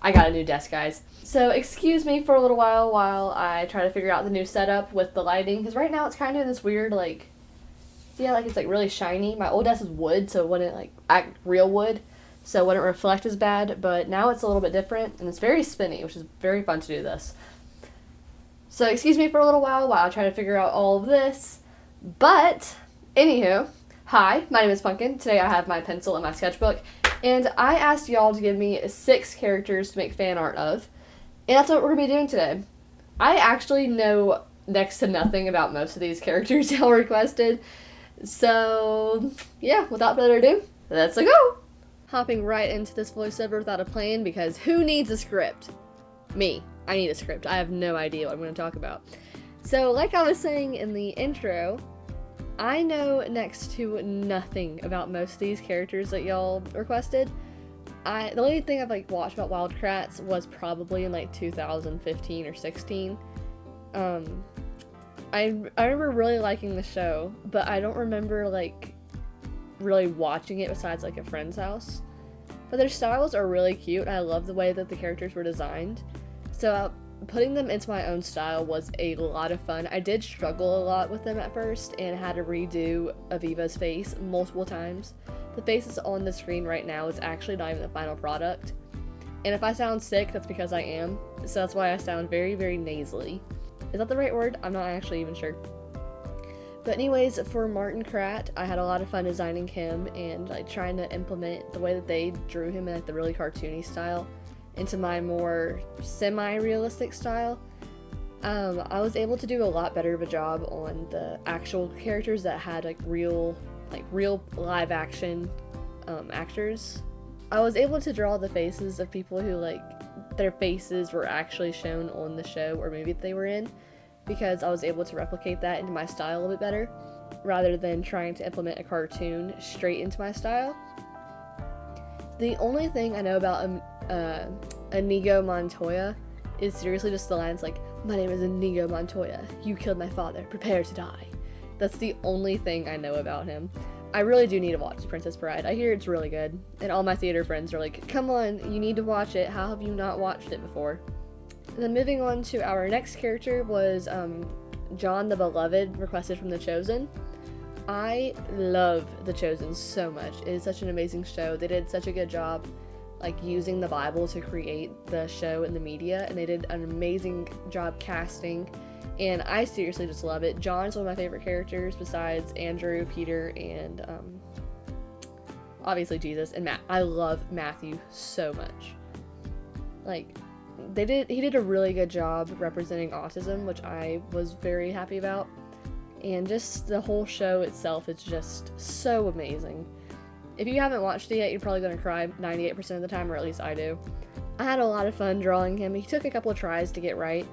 I got a new desk, guys. So excuse me for a little while I try to figure out the new setup with the lighting, because right now it's kind of this weird, like, yeah, like it's like really shiny. My old desk was wood, so it wouldn't like act real wood, so it wouldn't reflect as bad, but now it's a little bit different, and it's very spinny, which is very fun to do this. So excuse me for a little while I try to figure out all of this, but, anywho, hi, my name is Pumpkin. Today I have my pencil and my sketchbook, and I asked y'all to give me 6 characters to make fan art of, and that's what we're going to be doing today. I actually know next to nothing about most of these characters y'all requested, so yeah, without further ado, let's go! Hopping right into this voiceover without a plan, because who needs a script? Me. I need a script. I have no idea what I'm going to talk about. So, like I was saying in the intro, I know next to nothing about most of these characters that y'all requested. The only thing I've like watched about Wildcrats was probably in like 2015 or 16. I remember really liking the show, but I don't remember like really watching it besides like a friend's house. But their styles are really cute. I love the way that the characters were designed. So putting them into my own style was a lot of fun. I did struggle a lot with them at first and had to redo Aviva's face multiple times. The face that's on the screen right now is actually not even the final product. And if I sound sick, that's because I am. So that's why I sound very, very nasally. Is that the right word? I'm not actually even sure. But anyways, for Martin Krat, I had a lot of fun designing him and like trying to implement the way that they drew him in like the really cartoony style into my more semi-realistic style. I was able to do a lot better of a job on the actual characters that had like real live action actors. I was able to draw the faces of people who like their faces were actually shown on the show or movie that they were in, because I was able to replicate that into my style a little bit better rather than trying to implement a cartoon straight into my style. The only thing I know about Inigo Montoya is seriously just the lines like, "My name is Inigo Montoya, you killed my father, prepare to die." That's the only thing I know about him. I really do need to watch The Princess Bride. I hear it's really good, and all my theater friends are like, "Come on, you need to watch it, how have you not watched it before?" And then moving on to our next character was John the Beloved, requested from The Chosen. I love The Chosen so much. It is such an amazing show. They did such a good job like using the Bible to create the show and the media, and they did an amazing job casting, and I seriously just love it. John is one of my favorite characters besides Andrew, Peter, and obviously Jesus, and Matt. I love Matthew so much. Like, he did a really good job representing autism, which I was very happy about. And just the whole show itself is just so amazing. If you haven't watched it yet, you're probably going to cry 98% of the time, or at least I do. I had a lot of fun drawing him. He took a couple of tries to get right,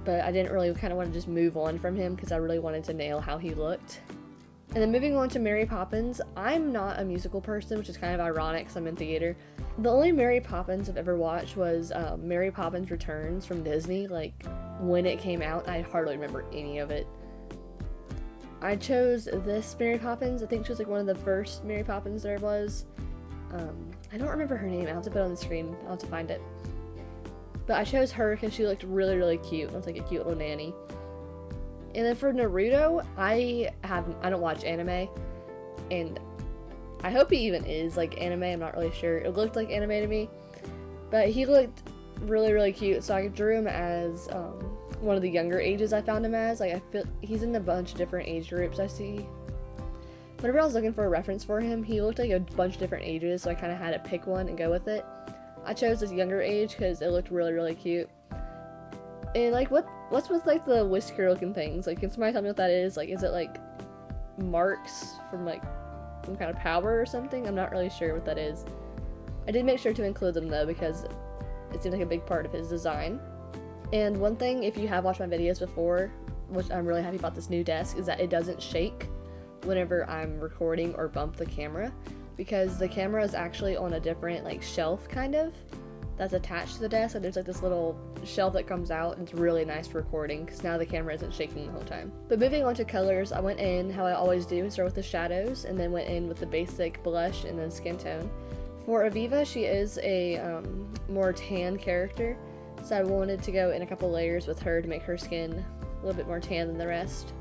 but I didn't really kind of want to just move on from him because I really wanted to nail how he looked. And then moving on to Mary Poppins, I'm not a musical person, which is kind of ironic because I'm in theater. The only Mary Poppins I've ever watched was Mary Poppins Returns from Disney. Like, when it came out, I hardly remember any of it. I chose this Mary Poppins. I think she was like one of the first Mary Poppins there was. I don't remember her name. I'll have to put it on the screen. I'll have to find it. But I chose her because she looked really, really cute. Looks like a cute little nanny. And then for Naruto, I don't watch anime, and I hope he even is like anime. I'm not really sure. It looked like anime to me, but he looked really, really cute. So I drew him as one of the younger ages I found him as. Like, I feel he's in a bunch of different age groups I see. Whenever I was looking for a reference for him, he looked like a bunch of different ages, so I kind of had to pick one and go with it. I chose this younger age because it looked really, really cute. And like, what's with like the whisker looking things? Like, can somebody tell me what that is? Like, is it like marks from like some kind of power or something? I'm not really sure what that is. I did make sure to include them though, because it seems like a big part of his design. And one thing, if you have watched my videos before, which I'm really happy about this new desk, is that it doesn't shake whenever I'm recording or bump the camera, because the camera is actually on a different like shelf kind of that's attached to the desk, and there's like this little shelf that comes out, and it's really nice for recording because now the camera isn't shaking the whole time. But moving on to colors, I went in how I always do, start with the shadows and then went in with the basic blush and then skin tone. For Aviva, she is a more tan character, so I wanted to go in a couple layers with her to make her skin a little bit more tan than the rest.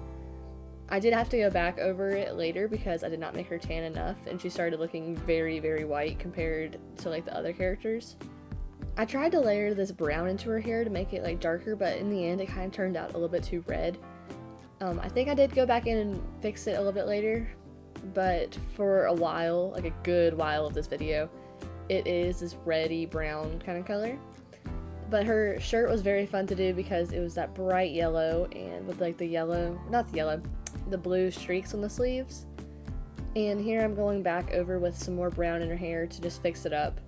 I did have to go back over it later because I did not make her tan enough, and she started looking very, very white compared to like the other characters. I tried to layer this brown into her hair to make it like darker, but in the end it kind of turned out a little bit too red. I think I did go back in and fix it a little bit later, but for a while, like a good while of this video, it is this reddy brown kind of color. But her shirt was very fun to do because it was that bright yellow and with like the blue streaks on the sleeves. And here I'm going back over with some more brown in her hair to just fix it up.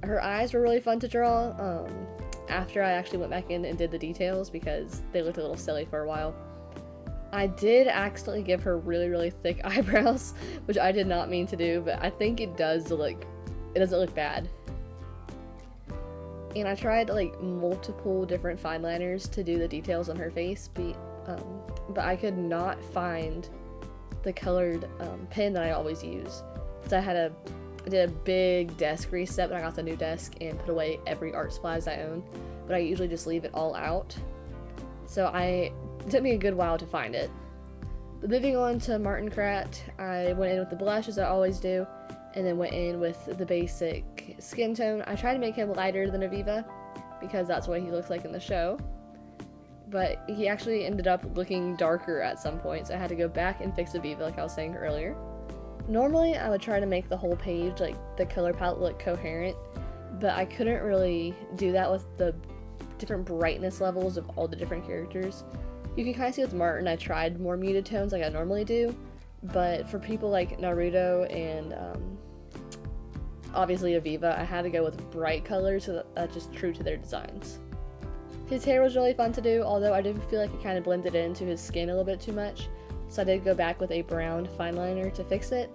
Her eyes were really fun to draw after I actually went back in and did the details because they looked a little silly for a while. I did accidentally give her really, really thick eyebrows, which I did not mean to do, but I think it doesn't look bad. And I tried like multiple different fine liners to do the details on her face, but I could not find the colored pen that I always use. So I did a big desk reset when I got the new desk and put away every art supplies I own, but I usually just leave it all out. So it took me a good while to find it. But moving on to Martin Krat, I went in with the blush as I always do, and then went in with the basic skin tone. I tried to make him lighter than Aviva because that's what he looks like in the show, but he actually ended up looking darker at some point, so I had to go back and fix Aviva like I was saying earlier. Normally I would try to make the whole page, like the color palette, look coherent, but I couldn't really do that with the different brightness levels of all the different characters. You can kind of see with Martin I tried more muted tones like I normally do, but for people like Naruto and obviously Aviva, I had to go with bright colors so that's just true to their designs. His hair was really fun to do, although I did feel like it kind of blended into his skin a little bit too much, so I did go back with a brown fine liner to fix it.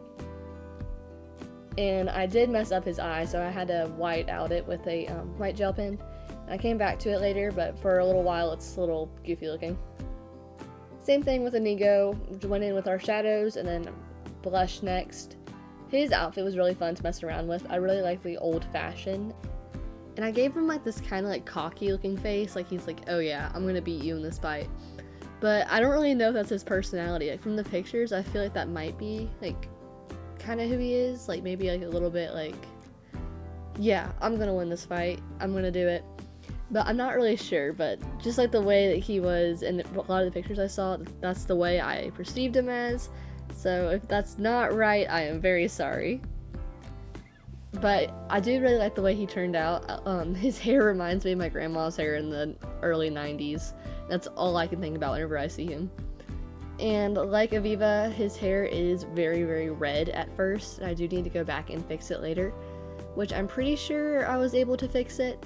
And I did mess up his eye, so I had to white out it with a white gel pen. I came back to it later, but for a little while it's a little goofy looking. Same thing with Inigo, went in with our shadows and then blush next. His outfit was really fun to mess around with. I really like the old fashioned. And I gave him like this kind of like cocky looking face, like he's like, oh yeah, I'm gonna beat you in this fight. But I don't really know if that's his personality. Like from the pictures, I feel like that might be like kind of who he is. Like maybe like a little bit like, yeah, I'm gonna win this fight. I'm gonna do it. But I'm not really sure, but just like the way that he was in a lot of the pictures I saw, that's the way I perceived him as. So if that's not right, I am very sorry. But I do really like the way he turned out. His hair reminds me of my grandma's hair in the early 90s. That's all I can think about whenever I see him. And like Aviva, his hair is very, very red at first. And I do need to go back and fix it later, which I'm pretty sure I was able to fix it.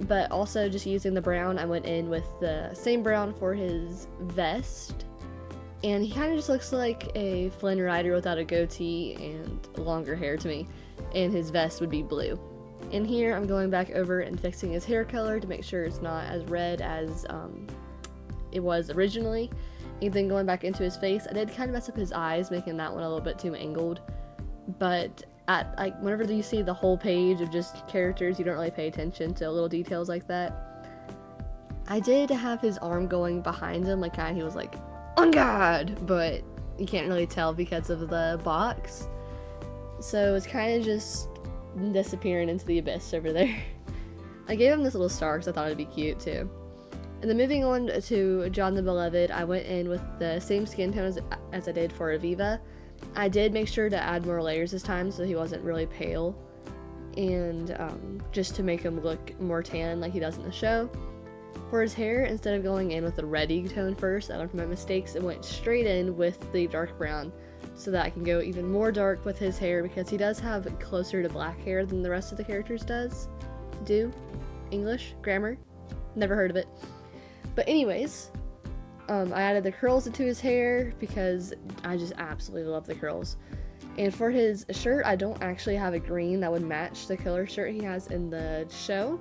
But also just using the brown, I went in with the same brown for his vest. And he kind of just looks like a Flynn Rider without a goatee and longer hair to me. And his vest would be blue. And here I'm going back over and fixing his hair color to make sure it's not as red as it was originally. And then going back into his face, I did kind of mess up his eyes, making that one a little bit too angled. But whenever you see the whole page of just characters, you don't really pay attention to little details like that. I did have his arm going behind him, like he was like, on guard, but you can't really tell because of the box. So it's kind of just disappearing into the abyss over there. I gave him this little star because I thought it'd be cute too. And then moving on to John the Beloved, I went in with the same skin tone as I did for Aviva. I did make sure to add more layers this time so he wasn't really pale, and just to make him look more tan like he does in the show. For his hair, instead of going in with the reddy tone first, I learned from my mistakes, it went straight in with the dark brown so that I can go even more dark with his hair because he does have closer to black hair than the rest of the characters do. English? Grammar? Never heard of it. But anyways, I added the curls into his hair because I just absolutely love the curls. And for his shirt, I don't actually have a green that would match the color shirt he has in the show.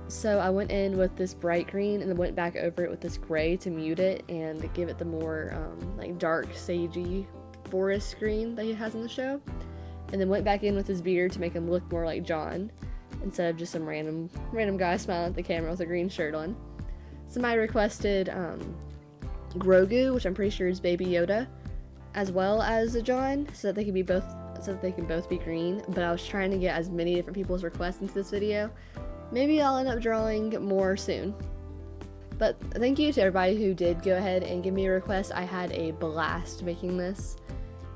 So I went in with this bright green and then went back over it with this gray to mute it and give it the more like dark, sagey forest green that he has in the show. and then went back in with his beard to make him look more like John, instead of just some random guy smiling at the camera with a green shirt on. Somebody requested Grogu, which I'm pretty sure is Baby Yoda, as well as John, so that they can both be green. But I was trying to get as many different people's requests into this video. Maybe I'll end up drawing more soon. But thank you to everybody who did go ahead and give me a request. I had a blast making this.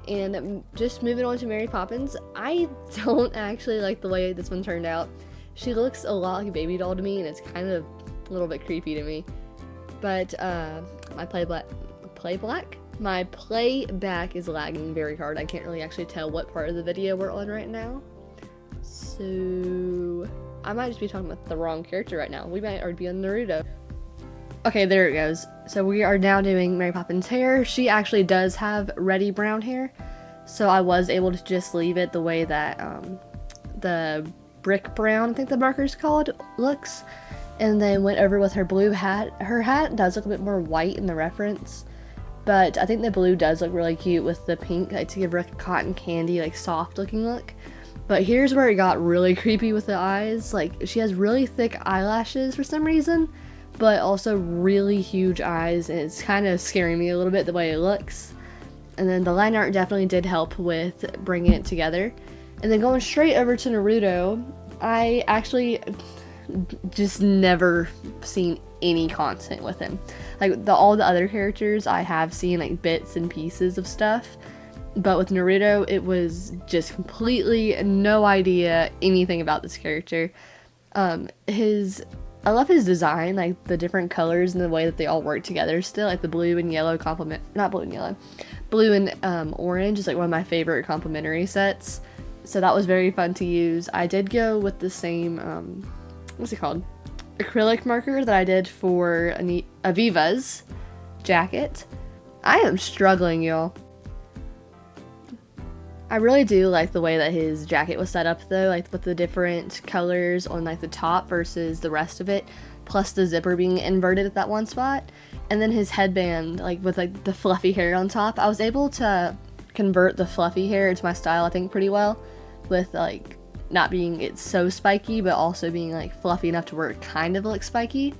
And just moving on to Mary Poppins, I don't actually like the way this one turned out. She looks a lot like a baby doll to me, and it's kind of a little bit creepy to me. But my playback is lagging very hard. I can't really actually tell what part of the video we're on right now. So I might just be talking about the wrong character right now. We might already be on Naruto. Okay, there it goes. So we are now doing Mary Poppins' hair. She actually does have reddy brown hair, so I was able to just leave it the way that the brick brown, I think the marker's called, looks. And then went over with her blue hat. Her hat does look a bit more white in the reference, but I think the blue does look really cute with the pink, like to give her like a cotton candy, like soft looking look. But here's where it got really creepy with the eyes. Like, she has really thick eyelashes for some reason, but also really huge eyes, and it's kind of scaring me a little bit the way it looks. And then the line art definitely did help with bringing it together. And then going straight over to Naruto, I actually just never seen any content with him. Like, all the other characters I have seen like bits and pieces of stuff, but with Naruto it was just completely no idea anything about this character. I love his design, like the different colors and the way that they all work together still, like the blue and yellow blue and orange is like one of my favorite complementary sets, so that was very fun to use. I did go with the same what's it called, acrylic marker that I did for Aviva's jacket. I am struggling, y'all. I really do like the way that his jacket was set up though, like with the different colors on like the top versus the rest of it, plus the zipper being inverted at that one spot, and then his headband like with like the fluffy hair on top. I was able to convert the fluffy hair into my style, I think, pretty well, with like not being it's so spiky but also being like fluffy enough to where it kind of looks spiky.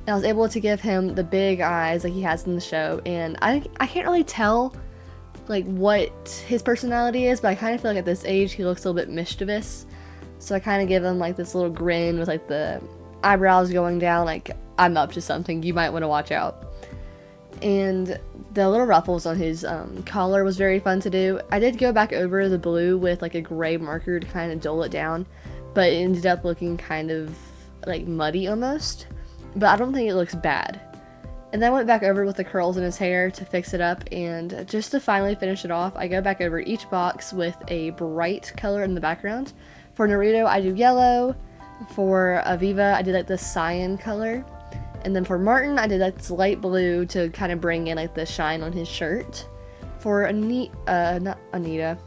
And I was able to give him the big eyes like he has in the show, and I can't really tell like what his personality is, but I kind of feel like at this age he looks a little bit mischievous, so I kind of give him like this little grin with like the eyebrows going down, like I'm up to something, you might want to watch out. And the little ruffles on his collar was very fun to do. I did go back over the blue with like a gray marker to kind of dull it down, but it ended up looking kind of like muddy almost, but I don't think it looks bad. And then I went back over with the curls in his hair to fix it up, and just to finally finish it off, I go back over each box with a bright color in the background. For Naruto, I do yellow. For Aviva, I did like the cyan color. And then for Martin, I did like this light blue to kind of bring in like the shine on his shirt. For not Anita.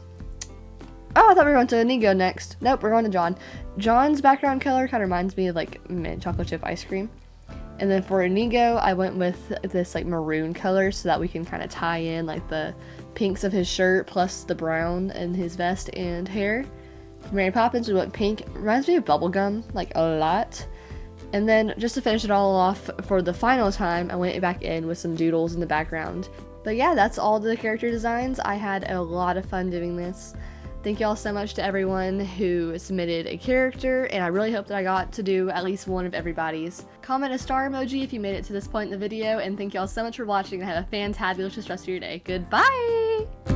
Oh, I thought we were going to Inigo next. Nope, we're going to John. John's background color kind of reminds me of like mint chocolate chip ice cream. And then for Inigo, I went with this like maroon color so that we can kind of tie in like the pinks of his shirt plus the brown in his vest and hair. For Mary Poppins, we went pink. It reminds me of bubblegum, like a lot. And then just to finish it all off for the final time, I went back in with some doodles in the background. But yeah, that's all the character designs. I had a lot of fun doing this. Thank y'all so much to everyone who submitted a character, and I really hope that I got to do at least one of everybody's. Comment a star emoji if you made it to this point in the video, and thank y'all so much for watching, and have a fantabulous rest of your day. Goodbye!